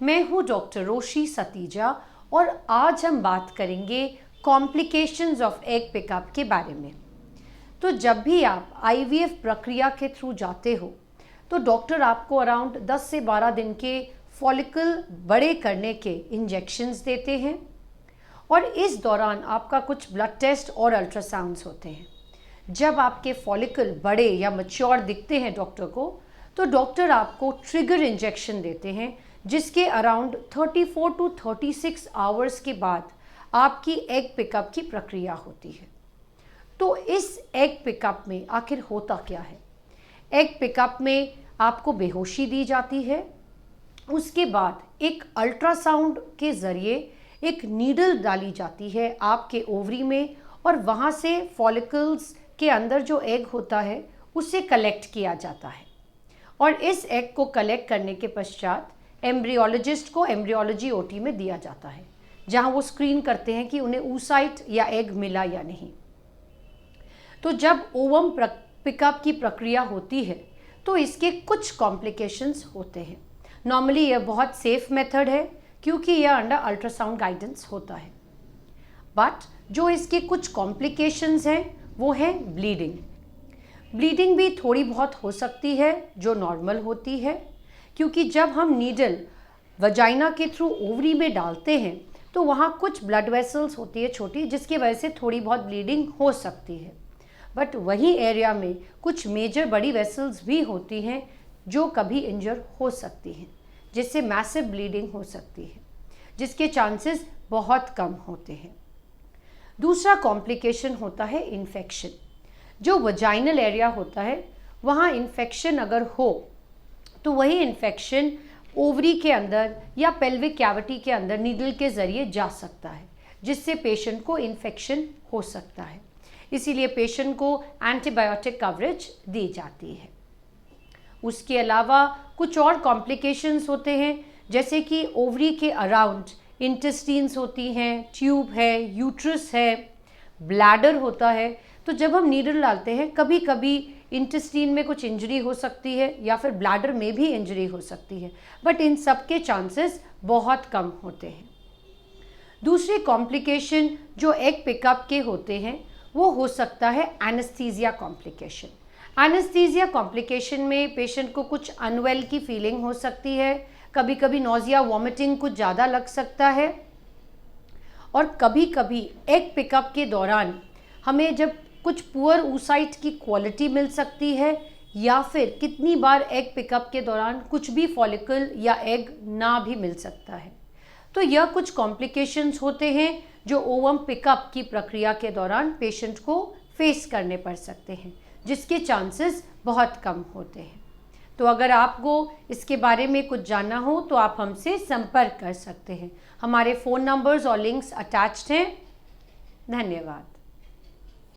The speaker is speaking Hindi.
मैं हूँ डॉक्टर रोशी सतीजा और आज हम बात करेंगे कॉम्प्लिकेशंस ऑफ एग पिकअप के बारे में। तो जब भी आप आईवीएफ प्रक्रिया के थ्रू जाते हो तो डॉक्टर आपको अराउंड 10 से 12 दिन के फॉलिकल बड़े करने के इंजेक्शंस देते हैं और इस दौरान आपका कुछ ब्लड टेस्ट और अल्ट्रासाउंड्स होते हैं। जब आपके फॉलिकल बड़े या मैच्योर दिखते हैं डॉक्टर को, तो डॉक्टर आपको ट्रिगर इंजेक्शन देते हैं जिसके अराउंड 34 टू 36 आवर्स के बाद आपकी एग पिकअप की प्रक्रिया होती है। तो इस एग पिकअप में आखिर होता क्या है? एग पिकअप में आपको बेहोशी दी जाती है, उसके बाद एक अल्ट्रासाउंड के ज़रिए एक नीडल डाली जाती है आपके ओवरी में और वहाँ से फॉलिकल्स के अंदर जो एग होता है उसे कलेक्ट किया जाता है और इस एग को कलेक्ट करने के पश्चात एम्ब्रियोलॉजिस्ट को एम्ब्रियोलॉजी ओटी में दिया जाता है, जहाँ वो स्क्रीन करते हैं कि उन्हें oocyte या एग मिला या नहीं। तो जब ओवम पिकअप की प्रक्रिया होती है तो इसके कुछ कॉम्प्लिकेशंस होते हैं। नॉर्मली यह बहुत सेफ मेथड है क्योंकि यह अंडर अल्ट्रासाउंड गाइडेंस होता है, बट जो इसके कुछ कॉम्प्लिकेशंस हैं वो है ब्लीडिंग। ब्लीडिंग भी थोड़ी बहुत हो सकती है जो नॉर्मल होती है, क्योंकि जब हम नीडल वजाइना के थ्रू ओवरी में डालते हैं तो वहाँ कुछ ब्लड वेसल्स होती है छोटी, जिसकी वजह से थोड़ी बहुत ब्लीडिंग हो सकती है। बट वही एरिया में कुछ मेजर बड़ी वेसल्स भी होती हैं जो कभी इंजर हो सकती हैं, जिससे मैसिव ब्लीडिंग हो सकती है, जिसके चांसेस बहुत कम होते हैं। दूसरा कॉम्प्लिकेशन होता है इन्फेक्शन। जो वजाइनल एरिया होता है वहाँ इन्फेक्शन अगर हो तो वही इन्फेक्शन ओवरी के अंदर या पेल्विक कैविटी के अंदर नीडल के ज़रिए जा सकता है, जिससे पेशेंट को इन्फेक्शन हो सकता है। इसीलिए पेशेंट को एंटीबायोटिक कवरेज दी जाती है। उसके अलावा कुछ और कॉम्प्लिकेशंस होते हैं, जैसे कि ओवरी के अराउंड इंटेस्टीन्स होती हैं, ट्यूब है, यूट्रस है, ब्लैडर होता है। तो जब हम नीडल डालते हैं कभी कभी इंटेस्टीन में कुछ इंजरी हो सकती है या फिर ब्लैडर में भी इंजरी हो सकती है, बट इन सब के चांसेस बहुत कम होते हैं। दूसरे कॉम्प्लिकेशन जो एग पिकअप के होते हैं वो हो सकता है एनेस्थीसिया कॉम्प्लिकेशन। एनेस्थीसिया कॉम्प्लिकेशन में पेशेंट को कुछ अनवेल की फीलिंग हो सकती है, कभी कभी नोजिया वॉमिटिंग कुछ ज़्यादा लग सकता है और कभी कभी एग पिकअप के दौरान हमें जब कुछ पुअर oocyte की क्वालिटी मिल सकती है या फिर कितनी बार एग पिकअप के दौरान कुछ भी फॉलिकल या एग ना भी मिल सकता है। तो यह कुछ कॉम्प्लिकेशंस होते हैं जो ओवम पिकअप की प्रक्रिया के दौरान पेशेंट को फेस करने पड़ सकते हैं, जिसके चांसेस बहुत कम होते हैं। तो अगर आपको इसके बारे में कुछ जानना हो तो आप हमसे संपर्क कर सकते हैं। हमारे फ़ोन नंबर्स और लिंक्स अटैच्ड हैं। धन्यवाद।